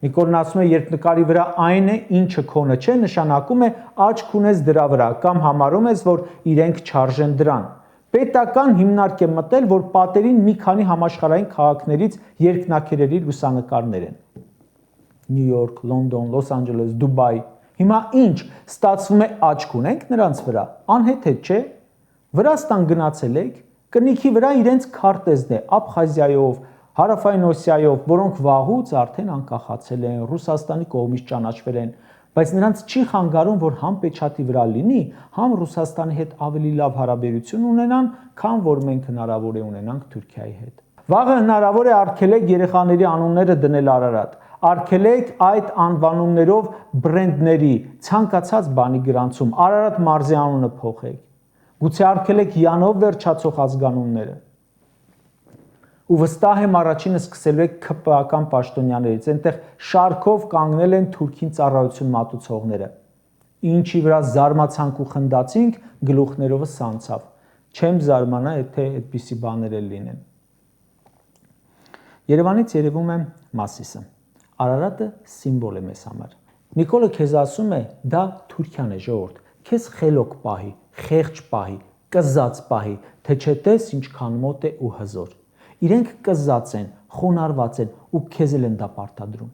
Նիկոլն ասում է, երբ նկարի վրա այն է, ինչը քոնը չէ, նշանակում է աչք ունես դրա վրա կամ համարում ես, որ իրենք չարժեն դրան։ Պետական հիմնարկ է մտել, որ պատերին մի քանի համաշխարհային քաղաքներից երկնաքերերի լուսանկարներ են։ Նյու Յորք, Լոնդոն, Լոս Անջելես, Դուբայ։ Հիմա ինչ, ստացվում է աչք ունենք նրանց վրա, անհեթեթ չէ։ Վրաստան գնացել եք, կնիքի վրա իրենց քարտեզն է Աբխազիայով, Հարավային Օսիայով, որոնք վաղուց արդեն անկախացել են, Ռուսաստանի կողմից ճանաչվել են, բայց նրանց չի խանգարում, որ համ պեչատի վրա լինի, համ Ռուսաստանի հետ ավելի լավ հարաբերություն ունենան, քան որ մենք հնարավոր է ունենանք Թուրքիայի հետ։ Վաղը հնարավոր է արգելեք երեխաների անունները դնել Արարատ, արգելեք այդ անվանումներով բրենդների ցանկացած բանի գրանցում, Արարատ մարզի անունը փոխեք, գուցե արգելեք յանով վերջացող ազգանունները։ Ու վստահ եմ առաջինը սկսելու եք ՔՊԱ-ական պաշտոնյաներից, այնտեղ շարքով կանգնել են Թուրքին ծառայություն մատուցողները։ Ինչի վրա զարմացանք ու խնդացինք, գլուխներովս անցավ։ Չեմ զարմանա, եթե այդպիսի բաներ էլ լինեն։ Երևանից երևում է Մասիսը։ Արարատը սիմվոլ է մեզ համար։ Նիկոլը քեզ ասում է, դա Թուրքիան է, ժողովուրդ, քեզ խելոք պահի, խեղճ պահի, կզած պահի, թե չտես ինչքան մոտ է ու հզոր։ Իրենք կզած են, խոնարհված են ու քեզ էլ են դա պարտադրում։